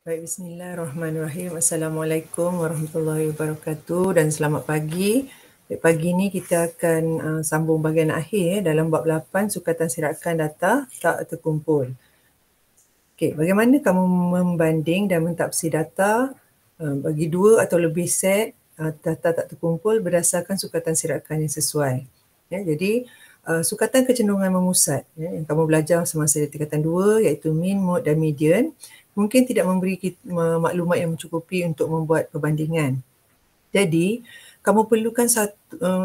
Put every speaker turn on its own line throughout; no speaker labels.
Baik, bismillahirrahmanirrahim. Assalamualaikum warahmatullahi wabarakatuh dan selamat pagi. Baik, pagi ni kita akan sambung bahagian akhir dalam bab 8 sukatan sirakan data tak terkumpul. Okey, bagaimana kamu membanding dan mentafsir data bagi dua atau lebih set data tak terkumpul berdasarkan sukatan sirakan yang sesuai. Ya, jadi sukatan kecenderungan memusat yang kamu belajar semasa di tingkatan 2 iaitu mean, mode dan median mungkin tidak memberi maklumat yang mencukupi untuk membuat perbandingan. Jadi, kamu perlukan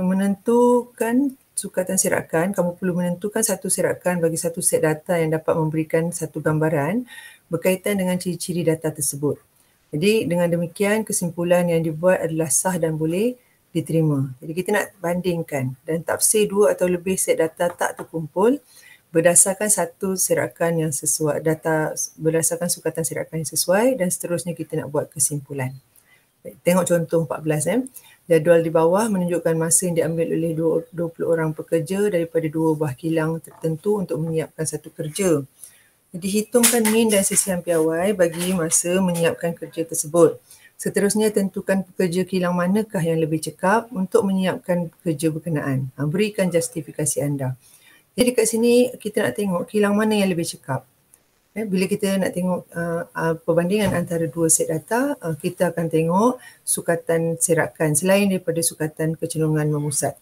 menentukan sukatan sirakan, kamu perlu menentukan satu sirakan bagi satu set data yang dapat memberikan satu gambaran berkaitan dengan ciri-ciri data tersebut. Jadi, dengan demikian kesimpulan yang dibuat adalah sah dan boleh diterima. Jadi, kita nak bandingkan dan tafsir dua atau lebih set data tak terkumpul berdasarkan satu sirakan yang sesuai, berdasarkan sukatan sirakan yang sesuai dan seterusnya kita nak buat kesimpulan. Tengok contoh 14. Jadual di bawah menunjukkan masa yang diambil oleh 20 orang pekerja daripada dua buah kilang tertentu untuk menyiapkan satu kerja. Jadi hitungkan mean dan sisihan piawai bagi masa menyiapkan kerja tersebut. Seterusnya tentukan pekerja kilang manakah yang lebih cekap untuk menyiapkan kerja berkenaan. Berikan justifikasi anda. Jadi kat sini kita nak tengok kilang mana yang lebih cekap. Bila kita nak tengok perbandingan antara dua set data, kita akan tengok sukatan sirakan selain daripada sukatan kecenderungan memusat.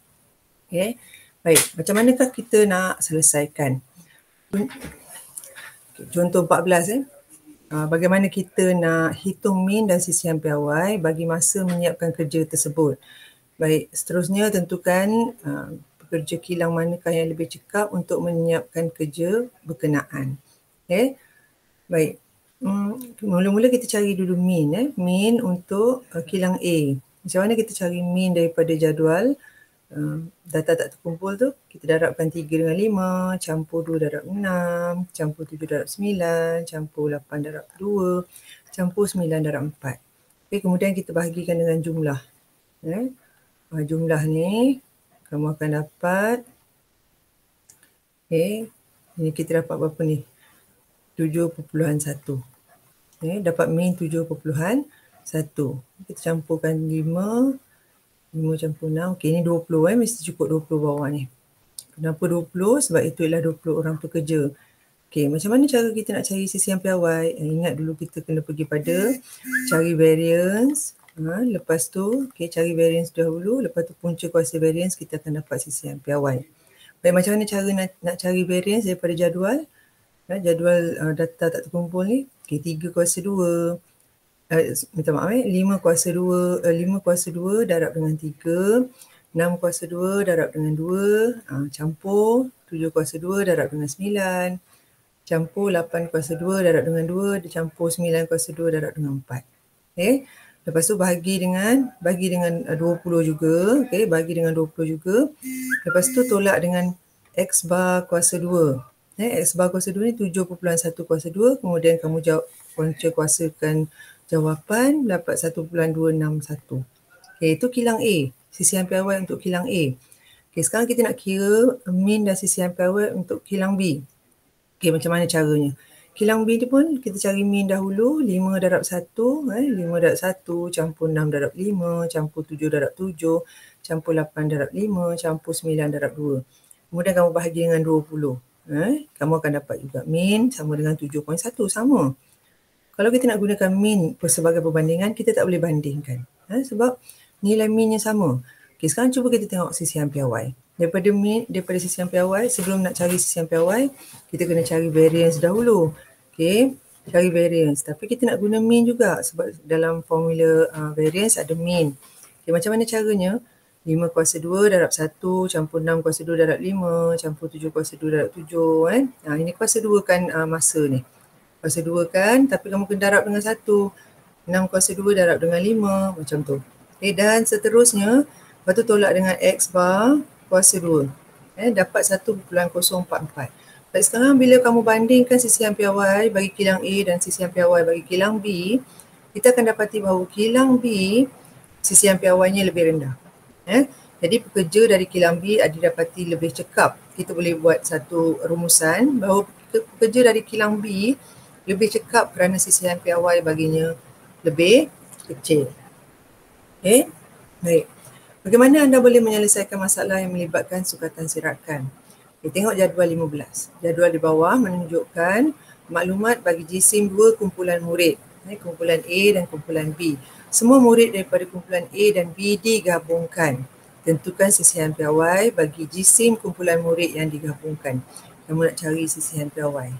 Okay. Baik, macam manakah kita nak selesaikan? Contoh 14. Bagaimana kita nak hitung mean dan sisihan piawai bagi masa menyiapkan kerja tersebut. Baik, seterusnya tentukan pekerja kilang manakah yang lebih cekap untuk menyiapkan kerja berkenaan. Okay. Baik, mula-mula kita cari dulu mean. Mean untuk kilang A. Macam mana kita cari mean daripada jadual data tak terkumpul tu? Kita darabkan 3 dengan 5, campur 2 darab 6, campur 7 darab 9, campur 8 darab 2, campur 9 darab 4. Okay, kemudian kita bahagikan dengan jumlah. Jumlah ni kamu akan dapat, okay, ni kita dapat berapa ni? 7.1. Dapat mean 7.1. Kita campurkan 5 campur 6. Okey, ni 20 mesti cukup 20 bawah ni. Kenapa 20? Sebab itu ialah 20 orang pekerja. Okey, macam mana cara kita nak cari sisihan piawai? Ingat dulu kita kena pergi pada cari variance. Lepas tu, okay, cari variance dahulu. Lepas tu punca kuasa variance, kita akan dapat sisihan piawai. Baik, macam mana cara nak cari variance daripada jadual? Jadual data tak terkumpul ni. Okay, 3 kuasa 2. Minta maaf 5 kuasa 2. 5 kuasa 2 darab dengan 3. 6 kuasa 2 darab dengan 2. Campur 7 kuasa 2 darab dengan 9. Campur 8 kuasa 2 darab dengan 2. Dicampur 9 kuasa 2 darab dengan 4. Okay. Lepas tu bagi dengan 20 juga. Okay, bagi dengan 20 juga. Lepas tu tolak dengan X bar kuasa 2. X bar kuasa 2 ni 7.1 kuasa 2. Kemudian kamu punca kuasakan jawapan dapat 1.261. Okay, itu kilang A. Sisihan piawai untuk kilang A. Okay, sekarang kita nak kira mean dan sisihan piawai untuk kilang B. Okay, macam mana caranya? Kilang B ni pun kita cari mean dahulu. 5 darab 1. 5 darab 1 campur 6 darab 5. Campur 7 darab 7. Campur 8 darab 5. Campur 9 darab 2. Kemudian kamu bahagi dengan 20. Kamu akan dapat juga mean sama dengan 7.1. Sama. Kalau kita nak gunakan mean sebagai perbandingan, kita tak boleh bandingkan. Sebab nilai meannya sama. Okay, sekarang cuba kita tengok sisihan piawai. Daripada sisihan piawai, sebelum nak cari sisihan piawai, kita kena cari variance dahulu. Okay, cari variance. Tapi kita nak guna mean juga sebab dalam formula variance ada mean. Okay, macam mana caranya? 5 kuasa 2 darab 1 campur 6 kuasa 2 darab 5 campur 7 kuasa 2 darab 7. Ini kuasa 2 kan masa ni. Kuasa 2 kan, tapi kamu kena darab dengan 1. 6 kuasa 2 darab dengan 5, macam tu. Okay, dan seterusnya, lepas tu tolak dengan X bar kuasa 2. Dapat 1.044. Baik, sekarang bila kamu bandingkan sisihan piawai bagi kilang A dan sisihan piawai bagi kilang B, kita akan dapati bahawa kilang B, sisihan piawainya lebih rendah. Jadi pekerja dari kilang B didapati lebih cekap. Kita boleh buat satu rumusan bahawa pekerja dari kilang B lebih cekap kerana sisihan piawai baginya lebih kecil. Okey, baik. Bagaimana anda boleh menyelesaikan masalah yang melibatkan sukatan sirakan? Okay, tengok jadual 15. Jadual di bawah menunjukkan maklumat bagi jisim dua kumpulan murid, kumpulan A dan kumpulan B. Semua murid daripada kumpulan A dan B digabungkan. Tentukan sisihan piawai bagi jisim kumpulan murid yang digabungkan. Kamu nak cari sisihan piawai.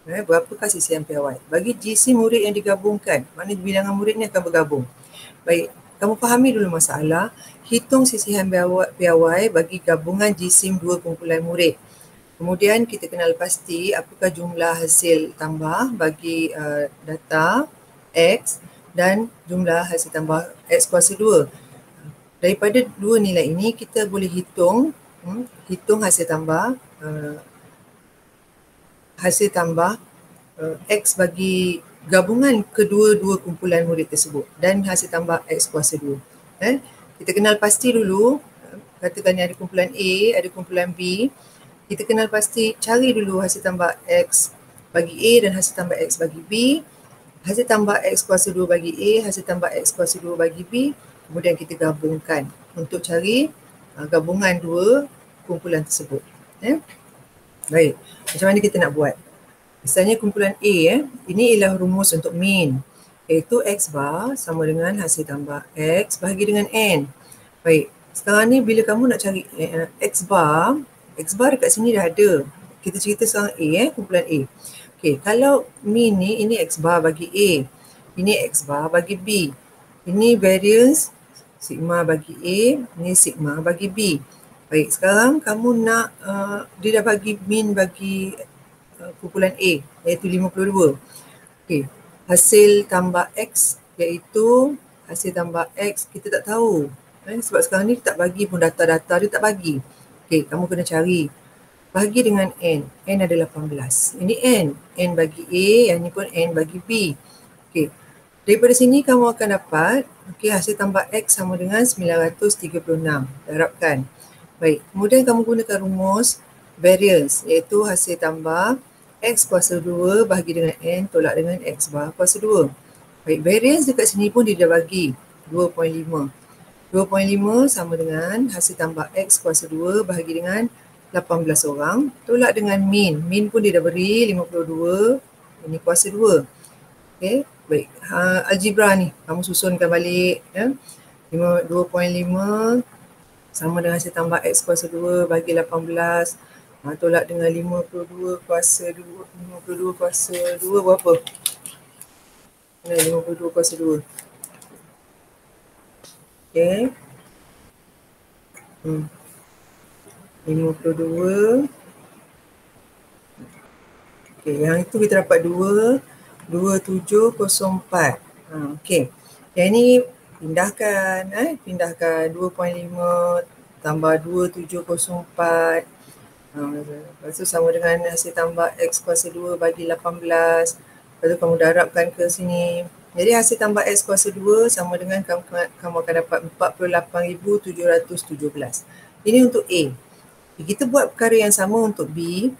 Berapakah sisihan piawai? Bagi jisim murid yang digabungkan, maknanya bilangan murid ni akan bergabung. Baik, kamu fahami dulu masalah. Hitung sisihan piawai bagi gabungan jisim dua kumpulan murid. Kemudian kita kenal pasti apakah jumlah hasil tambah bagi data X dan jumlah hasil tambah X kuasa 2. Daripada dua nilai ini kita boleh hitung hasil tambah X bagi gabungan kedua-dua kumpulan murid tersebut dan hasil tambah X kuasa 2. Kita kenal pasti dulu, katakan ni ada kumpulan A, ada kumpulan B. Kita kenal pasti, cari dulu hasil tambah X bagi A dan hasil tambah X bagi B. Hasil tambah X kuasa 2 bagi A, hasil tambah X kuasa 2 bagi B. Kemudian kita gabungkan untuk cari gabungan dua kumpulan tersebut. Baik, macam mana kita nak buat? Misalnya kumpulan A, ini ialah rumus untuk min, iaitu X bar sama dengan hasil tambah X bahagi dengan N. Baik, sekarang ni bila kamu nak cari X bar dekat sini dah ada. Kita cerita sekarang A, kumpulan A. Okey, kalau min ni, ini X bar bagi A, ini X bar bagi B. Ini variance sigma bagi A, ini sigma bagi B. Baik, sekarang kamu nak, dia dah bagi min bagi kumpulan A, iaitu 52. Okey, hasil tambah X iaitu hasil tambah X kita tak tahu. Sebab sekarang ni dia tak bagi pun data-data, dia tak bagi. Okey, kamu kena cari. Bahagi dengan N. N ada 18. Ini N bagi A, yang ni pun N bagi B. Okey, daripada sini kamu akan dapat, hasil tambah X sama dengan 936. Darabkan. Baik, kemudian kamu gunakan rumus variance, iaitu hasil tambah X kuasa 2 bahagi dengan N tolak dengan X bar kuasa 2. Baik, variance dekat sini pun dia dah bagi 2.5. 2.5 sama dengan hasil tambah X kuasa 2 bahagi dengan 18 orang tolak dengan min. Min pun dia dah beri 52, ini kuasa 2. Okay, baik. Algebra ni, kamu susunkan balik. 2.5 sama dengan hasil tambah X kuasa 2 bagi 18. Tolak dengan 52 kuasa 2. 52 kuasa 2 berapa? 52 kuasa 2. Okay. 52. Okay, yang itu kita dapat 2704. Okay. Yang ini pindahkan. Pindahkan 2.5 tambah 2704. Lepas tu sama dengan hasil tambah X kuasa 2 bagi 18. Lepas tu kamu darabkan ke sini. Jadi hasil tambah X kuasa 2 sama dengan kamu akan dapat 48,717. Ini untuk A. Kita buat perkara yang sama untuk B,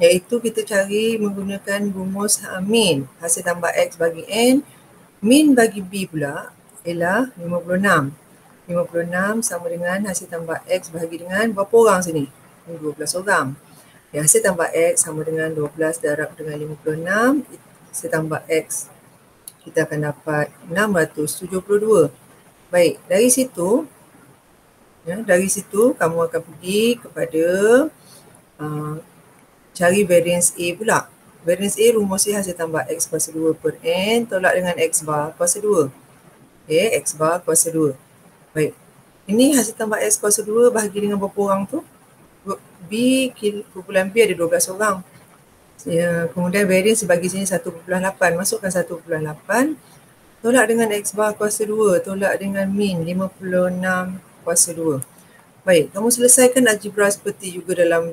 iaitu kita cari menggunakan rumus min. Hasil tambah X bagi N. Min bagi B pula ialah 56. 56 sama dengan hasil tambah X bahagi dengan berapa orang sini? 12 orang. Hasil tambah X sama dengan 12 darab dengan 56. Hasil tambah X kita akan dapat 672. Baik, dari situ kamu akan pergi kepada cari variance A pula. Variance A rumusnya hasil tambah X kuasa 2 per N tolak dengan X bar kuasa 2. Okay, X bar kuasa 2. Baik, ini hasil tambah X kuasa 2 bahagi dengan berapa orang tu? Kumpulan B ada 12 orang. Kemudian variance bagi sini 1.8. Masukkan 1.8. Tolak dengan X bar kuasa 2. Tolak dengan min 56 kuasa 2. Baik, kamu selesaikan algebra seperti juga dalam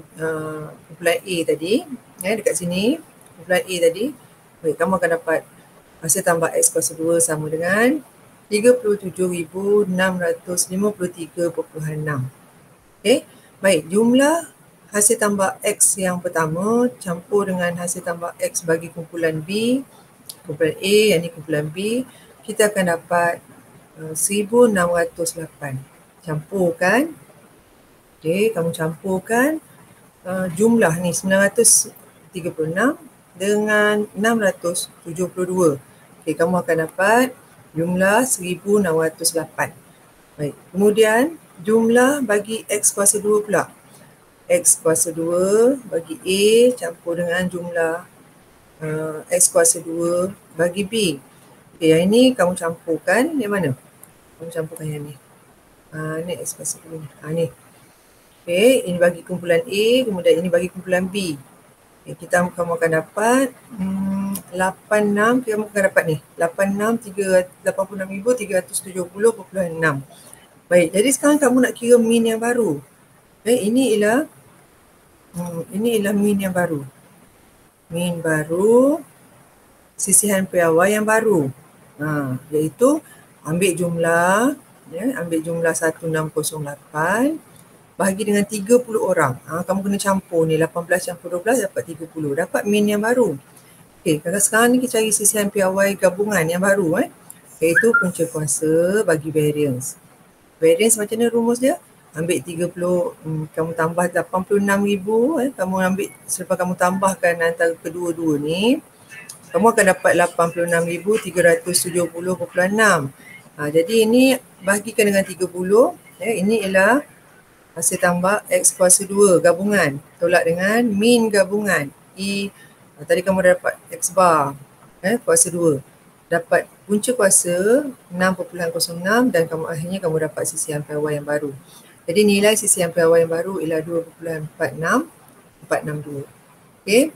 kumpulan A tadi. Dekat sini, kumpulan A tadi. Baik, kamu akan dapat hasil tambah X kuasa 2 sama dengan 37,653.6. Okay, baik, jumlah hasil tambah X yang pertama campur dengan hasil tambah X bagi kumpulan B, kumpulan A, yang ni kumpulan B, kita akan dapat 1608. Campurkan. Okey, kamu campurkan jumlah ni 936 dengan 672. Okey, kamu akan dapat jumlah 1608. Baik, kemudian jumlah bagi X kuasa 2 pula. X kuasa 2 bagi A campur dengan jumlah X kuasa 2 bagi B. Okey, yang ini kamu campurkan yang mana? Kamu campurkan yang ni. Ni X kuasa 2 ni. Ni. Okey, ini bagi kumpulan A, kemudian ini bagi kumpulan B. Okay, kamu akan dapat 86, kamu akan dapat ni 86,370.6. Baik, jadi sekarang kamu nak kira mean yang baru. Ini ialah mean yang baru. Mean baru, sisihan piawai yang baru. Iaitu ambil jumlah 1608 bahagi dengan 30 orang. Kamu kena campur ni, 18 campur 12 dapat 30. Dapat mean yang baru. Okey, sekarang ni kita cari sisihan piawai gabungan yang baru. Iaitu punca kuasa bagi variance. Variance macam mana rumus dia? Ambil 30, kamu tambah 86,000. Kamu ambil, selepas kamu tambahkan antara kedua-dua ni, kamu akan dapat 86,370.6. Jadi ini bahagikan dengan 30. Ini ialah hasil tambah X kuasa 2 gabungan tolak dengan mean gabungan E. Tadi kamu dah dapat X bar kuasa 2. Dapat punca kuasa 6.06 dan akhirnya kamu dapat sisihan piawai yang baru. Jadi nilai sisihan piawai yang baru ialah 2.46462. Okey.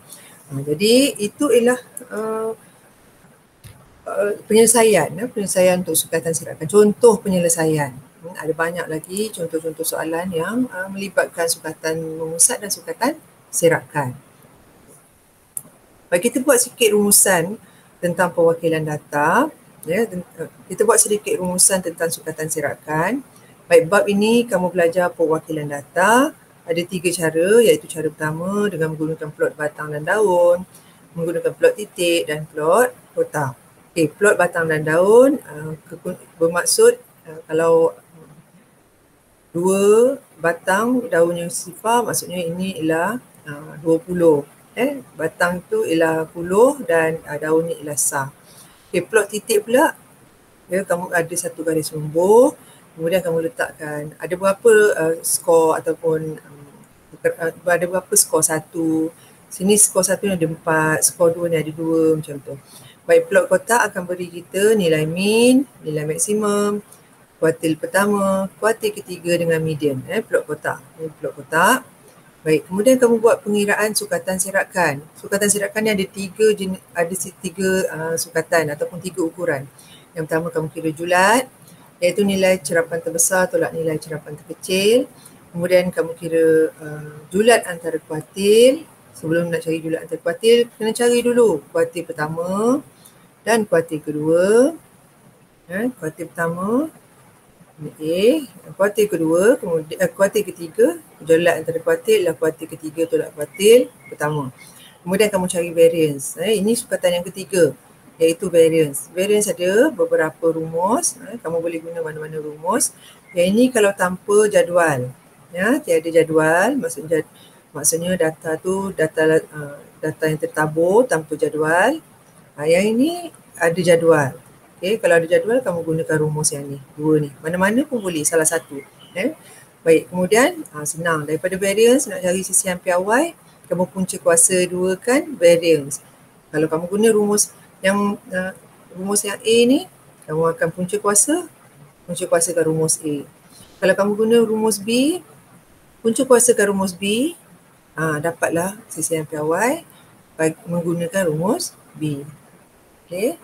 Jadi itu ialah penyelesaian untuk sukatan sirakan. Contoh penyelesaian. Ada banyak lagi contoh-contoh soalan yang melibatkan sukatan memusat dan sukatan sirakan. Baik, kita buat sikit rumusan tentang perwakilan data. Kita buat sedikit rumusan tentang sukatan sirakan. Baik, bab ini kamu belajar perwakilan data. Ada 3 cara, iaitu cara pertama dengan menggunakan plot batang dan daun, menggunakan plot titik dan plot kotak. Okay, plot batang dan daun bermaksud kalau 2 batang daun yang sifar, maksudnya ini ialah 20. Batang tu ialah 10 dan daun ni ialah sah. Okay, plot titik pula, kamu ada satu garis lumbuh, kemudian kamu letakkan ada berapa skor ataupun ada berapa skor 1. Sini skor 1 ni ada 4, skor 2 ni ada 2, macam tu. Baik, plot kotak akan beri kita nilai mean, nilai maksimum, kuartil pertama, kuartil ketiga dengan median. Plot kotak. Ini plot kotak. Baik, kemudian kamu buat pengiraan sukatan sirakan. Sukatan sirakan ni ada 3 sukatan ataupun 3 ukuran. Yang pertama kamu kira julat, iaitu nilai cerapan terbesar tolak nilai cerapan terkecil. Kemudian kamu kira julat antara kuartil. Sebelum nak cari julat antara kuartil, kena cari dulu kuartil pertama dan kuartil kedua. Kuartil pertama A, kuartil kedua, kemudian kuartil ketiga, julat antara kuartil ialah kuartil ketiga tolak kuartil pertama. Kemudian kamu cari variance. Ini sukatan yang ketiga, iaitu variance. Variance ada beberapa rumus, kamu boleh guna mana-mana rumus. Yang ini kalau tanpa jadual. Tiada jadual, maksudnya data tu data yang tertabur tanpa jadual. Yang ini ada jadual. Okay, kalau ada jadual kamu gunakan rumus yang ni, 2 ni. Mana-mana pun boleh, salah satu. Baik, kemudian senang. Daripada variance nak cari sisihan piawai, kamu punca kuasa 2 kan variance. Kalau kamu guna rumus yang A ni, kamu akan punca kuasakan rumus A. Kalau kamu guna rumus B, punca kuasakan rumus B, dapatlah sisihan piawai menggunakan rumus B. Okay.